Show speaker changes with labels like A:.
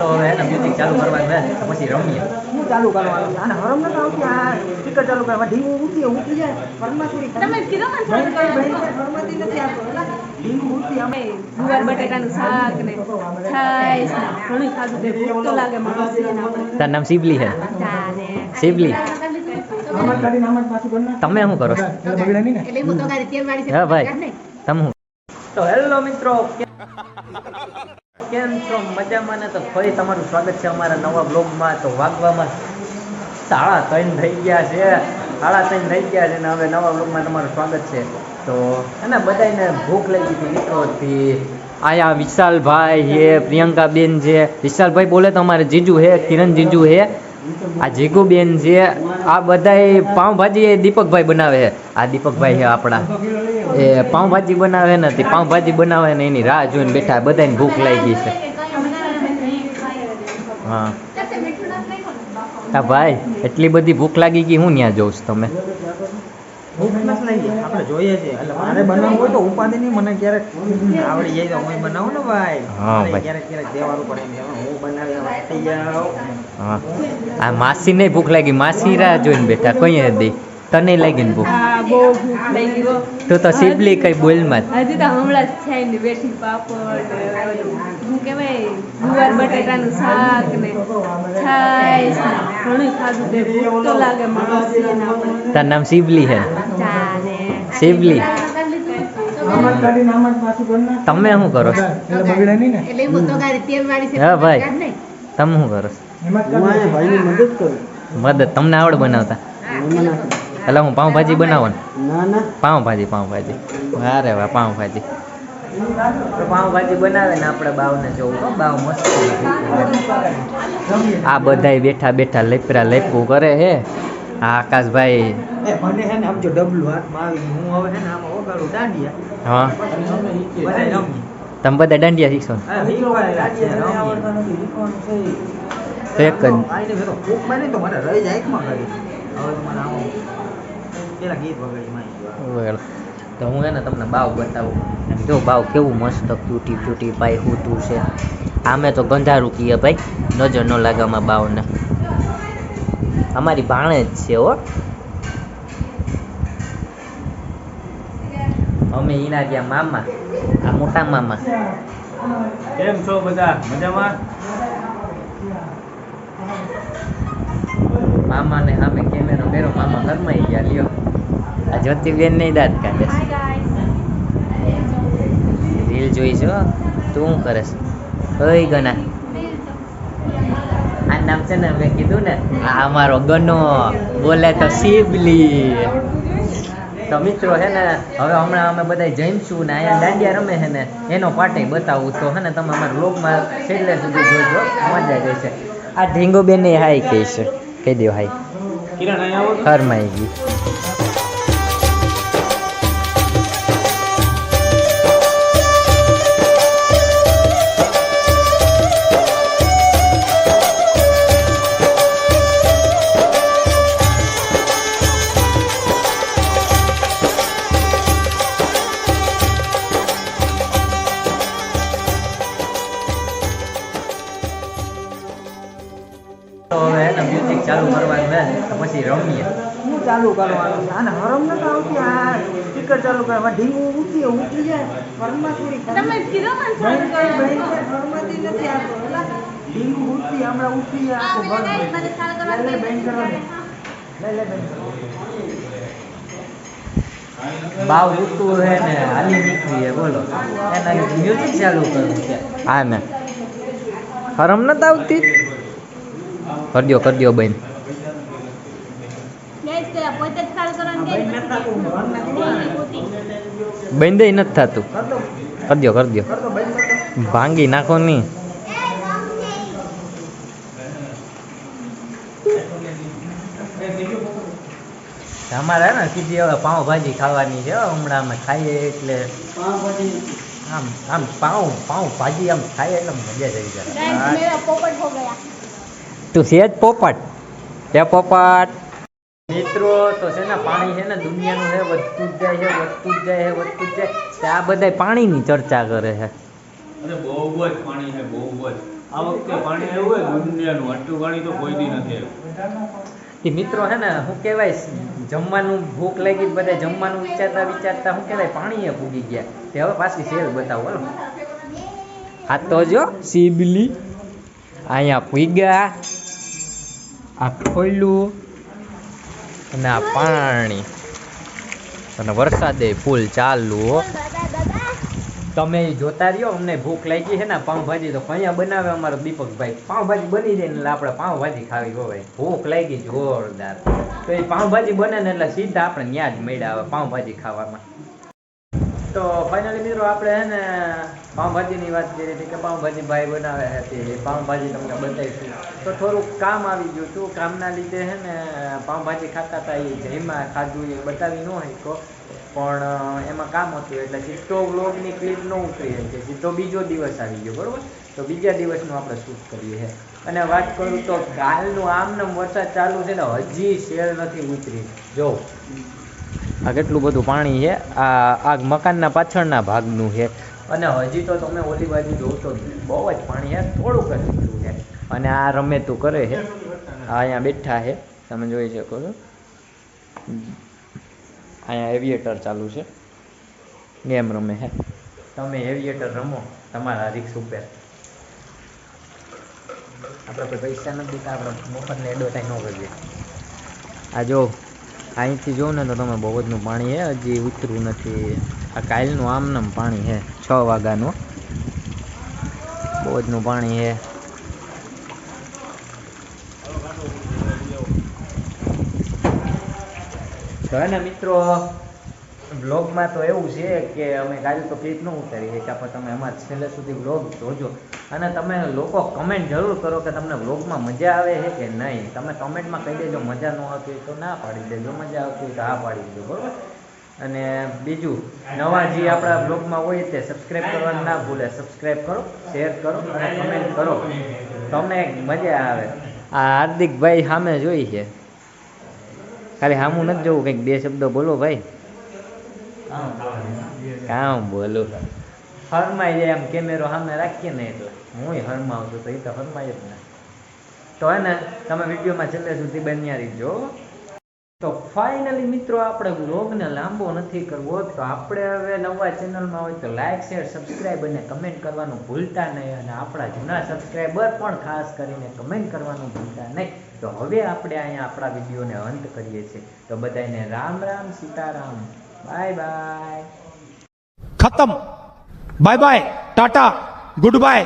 A: તો હવે એને મ્યુઝિક ચાલુ કરવાનું હે તો પછી રમીએ.
B: હું ચાલુ કરવાનું અને હરમ ન આવતી આ સ્પીકર ચાલુ કરવા ઢીંગું ઊંચી જાય ફરમાં થોડી
C: તમે કીધો ને ચાલુ કરવાનું
B: ફરમાતી નથી આવતો એટલે ઢીંગું ઊંચી
C: અમે ગુવાર બટેટાનું શાક ને છાશ ને ઘણું ખાધું તે ભૂખ તો લાગે માણસ ને આપણે
A: તારું નામ શિવલી હે?
C: ચાલે
A: શિવલી
B: આમાં કાઢીને આમાં પાછું કરી નાખ.
A: તમે શું કરો છો?
B: એટલે બગડે નહીં ને.
C: એટલે હું તો ગાડી તેલ વાળી છે
A: હા ભાઈ તમે શું? તો હેલો મિત્રો, કેમ છો? મજામાં ને? તો ફરી તમારું સ્વાગત છે અમારા નવા બ્લોગમાં. તો વાગવામાં 3:30 થઈ ગયા છે. 3:30 થઈ ગયા છે ને હવે નવા બ્લોગમાં તમારું સ્વાગત છે. તો એના બધાને ભૂખ લાગી હતી મિત્રોથી. આયા વિશાલભાઈ છે, પ્રિયંકાબેન છે. વિશાલભાઈ બોલે તો અમારે જીજુ છે, કિરણ જીજુ છે. આ જીગુબેન છે. આ બધાય પાઉંભાજી એ દીપકભાઈ બનાવે છે. આ દીપકભાઈ છે આપણા, એ પાઉંભાજી બનાવે ને તે પાઉંભાજી બનાવે ને એની રાહ જોઈને બેઠા. બધાને ભૂખ લાગી છે. હા હા ભાઈ, એટલી બધી ભૂખ લાગી ગઈ. હું ત્યાં જોઉં છું તમે?
B: ભૂખ નથી લાગી, આપણે જોઈએ છીએ. એટલે મારે બનાવવું હોય તો ઉપાધિ નહીં, મને ક્યારેક આવડી જાય તો હું બનાવું ને ભાઈ.
A: હા ભાઈ.
B: ક્યારેક દેવાનું પડે એમ હું બનાવી વાટી જાઉં.
A: હા, આ માસી ને ભૂખ લાગી. માસી રાહ જોઈને બેઠા. કઈ દે તને લાગી ને ભૂખ?
C: હા બહુ ભૂખ લાગી હો.
A: તું તો શિવલી કઈ બોલમાં
C: હજી તો હમણાં જ ખાઈને બેઠી. પાપડ શું કહેવાય ગુવાર બટેટાનું શાક ને છાશ ને ઘણું ખાધું તે ભૂખ તો લાગે માણસ ને આપણે.
A: તારું નામ શિવલી હે?
C: ચાલે
A: શિવલી
B: આમાં કાઢીને આમાં પાછું કરી નાખ.
A: તમે શું કરો છો?
B: એટલે બગડે નહીં ને.
C: એટલે હું તો ગાડી તેલ વાળી છે
A: હા ભાઈ તમે શું કરો છો?
B: એમાં ભાઈની મદદ કરું.
A: મદદ તમને આવડે બનાવતા? એટલે હું પાઉંભાજી બનાવો ને?
B: ના ના
A: પાઉંભાજી. અરે વાહ, પાઉંભાજી. તો પાઉંભાજી બનાવે ને આપણે બાવને જોવું તો બાવ મસ્ત. આ બધાય બેઠા બેઠા લેપરા લેપવું કરે હે. આ આકાશભાઈ.
B: એ મને હે ને આમ જો ડબલું હાથમાં આવી ગયું. હું હવે હે ને આમાં ઓગાળું દાંડિયા.
A: હા,
B: બધા રમી.
A: તમે બધા દાંડિયા શીખશો ને?
B: હા શીખવાડેલા છે રમી.
A: તો એક જ
B: આઈને મેં તો ભૂખ મારી તો મને રહી જાય એકમાં કરી. હવે તો મને આવો પેલા ગીત વગાડી માઈ.
A: well, તો હું એને તમને બાવ બતાવું. એમ જો બાવ કેવું મસ્ત ક્યુટી ક્યુટી ભાઈ હોતું છે. આમે તો ગંધારું કીએ ભાઈ, નજર ન લાગામાં બાવને. અમારી ભાણે જ છે હો. અમે એના ત્યાં મામા, આ મોટા મામા.
D: કેમ છો બધા? મજામાં?
A: મામાને સામે કેમેરો બેરો. મામા ઘરમાં ગયા. લ્યો આ જ્યોતિબેન ને દાંત કાઢે છે. રીલ જોઈ છો? તું શું કરે છે? ઓય ગના, આ નામ છે ને મેં કીધું ને, આ અમારો ગનો બોલે તો શિવલી. તો મિત્રો હે ને હવે હમણાં અમે બધા જઈશું ને અહીંયા દાંડિયા રમે છે ને એનો પાટે બતાવું. તો હે ને તમે અમારા વ્લોગમાં છેલ્લે સુધી જોજો, મજા જશે. આ ઢીંગો બેન હાઈ કહી છે, કહી દો હાઈ.
D: કિરણ અહીંયા આવો તો.
A: ઘરમાં ગઈ. તો હવે એને મ્યુઝિક ચાલુ કરવાનું હે તો પછી રમીએ.
B: હું ચાલુ કરવાનું અને હરમ ન આવતી આ સ્પીકર ચાલુ કરવા ઢીંગું ઊંચી જાય ફરમાં થોડી
C: તમે કીધો ને ચાલુ કરવાનું
B: ફરમાતી નથી આવતો એટલે ઢીંગું ઊંચી હમણાં ઊંચી આખું ભર
C: મને ચાલુ કરવાનું
B: લે બેન કરવાનું લે બેન
A: બાવ ઉઠતું હે ને હાલી નીકળી હે. બોલો એના મ્યુઝિક ચાલુ કરવું છે. હા ને હરમ નથી આવતી? કરી દો બેન.
C: ગેસ કે પોતે જ ચાલુ કરવાનું કે
A: બંધ નથી થતું. કરી દો ભાંગી નાખો નહીં. અમારે ને સીધી હવે પાઉંભાજી ખાવાની છે. હમણાં અમે ખાઈએ એટલે આમ પાઉંભાજી આમ ખાઈએ એટલે મજા જ આવી જાય.
C: મેરા પોપટ હો ગયા.
A: તું છે જ પોપટ. તે પોપટ મિત્રો તો છે ને પાણી છે ને દુનિયાનું છે, વધતું જ જાય છે. આ બધા પાણીની ચર્ચા કરે છે.
D: અરે બહુ જ પાણી છે, બહુ જ. આ વખતે પાણી આવ્યું હોય દુનિયાનું આટલું પાણી તો કોઈ દી નથી આવ્યું.
A: એ મિત્રો હે ને શું કહેવાય જમવાનું ભૂખ લાગી બધા જમવાનું વિચારતા વિચારતા શું કહેવાય પાણીએ પૂગી ગયા તે હવે પાછી સેલ બતાવો હાલો. આ તો જો સીબલી અહીંયા પૂગ્યા આ ખોયલું અને આ પાણી અને વરસાદે ફૂલ ચાલુ હો. તમે ઈ જોતા રહ્યો અમને ભૂખ લાગી છે ને પાઉંભાજી તો કયા બનાવે અમારો દીપકભાઈ પાઉંભાજી બની જાય ને એટલે આપણે પાઉંભાજી ખાવી હોય ભૂખ લાગી જોરદાર તો એ પાઉંભાજી બને ને એટલે સીધા આપણે ન્યા જ મળ્યા આવે પાઉંભાજી ખાવામાં. તો ફાઇનલી મિત્રો આપણે હે ને પાઉંભાજીની વાત કરી હતી કે પાઉંભાજી ભાઈ બનાવે હતી પાઉંભાજી તમને બતાવીશું. તો થોડુંક કામ આવી ગયું હતું કામના લીધે હે ને પાઉંભાજી ખાતા હતા એ જઈમાં ખાધું એ બતાવી ન હોય તો પણ એમાં કામ હતું એટલે સીધો વ્લોગની ક્લિપ ન ઉતરી છે સીધો બીજો દિવસ આવી ગયો બરોબર. તો બીજા દિવસનું આપણે શૂટ કરીએ છે અને વાત કરું તો કાલનું આમને વરસાદ ચાલુ છે ને હજી શેર નથી ઉતરી. જો આ કેટલું બધું પાણી છે આ મકાનના પાછળના ભાગનું છે અને હજી તો તમે ઓલી બાજુ જોવો તો બહુ જ પાણી છે થોડુંક જ નીકળ્યું છે અને આ રમેતું કરે છે આ અહીંયા બેઠા છે તમે જોઈ શકો છો. અહીંયા એવિએટર ચાલુ છે ગેમ રમે છે. તમે એવિએટર રમો તમારા રિક્સ ઉપર. આપણે કોઈ પૈસા નથી દીધા આપણે મફતને એડવર્ટાઈઝ ન કરીએ. આ જો અહીંથી જોઉં ને તો તમે બહુ જનું પાણી છે હજી ઉતરું નથી. આ કાલનું આમનામ પાણી છે 6 વાગ્યાનું બહુ જનું પાણી છે. તો હે ને મિત્રો બ્લોગમાં તો એવું છે કે અમે કાલે તો ક્લિપ ન ઉતારી શકીએ પણ તમે અમારા છેલ્લે સુધી બ્લોગ જોજો અને તમે લોકો કમેન્ટ જરૂર કરો કે તમને બ્લોગમાં મજા આવે છે કે નહીં. તમે કમેન્ટમાં કહી દેજો મજા ન આવતી હોય તો ના પાડી દેજો મજા આવતી હોય તો હા પાડી દેજો બરાબર. અને બીજું નવા જે આપણા બ્લોગમાં હોય તે સબસ્ક્રાઈબ કરવાનું ના ભૂલે. સબસ્ક્રાઈબ કરો શેર કરો અને કમેન્ટ કરો તમને મજા આવે. આ હાર્દિકભાઈ સામે જોઈ છે ખાલી સામું નથી જોવું કંઈક 2 શબ્દો બોલો ભાઈ. કામ બોલું હરમાઈ જાય એમ કેમેરો સામે રાખીએ ને એટલે હું હરમાવું છું તો એ તો હરમાય જ ને. તો હે ને તમે વિડીયોમાં છેલ્લે સુધી બન્યા રહીજો. તો ફાઇનલી મિત્રો આપણે વ્લોગને લાંબો નથી કરવો તો આપણે હવે નવા ચેનલમાં હોય તો લાઈક શેર સબસ્ક્રાઈબ અને કમેન્ટ કરવાનું ભૂલતા નહીં અને આપણા જૂના સબસ્ક્રાઈબર પણ ખાસ કરીને કમેન્ટ કરવાનું ભૂલતા નહીં. તો હવે આપણે અહીંયા આપણા વિડીયોને અંત કરીએ છીએ. તો બધાને રામ રામ સીતારામ બાય બાય.
E: खत्म bye bye tata good bye.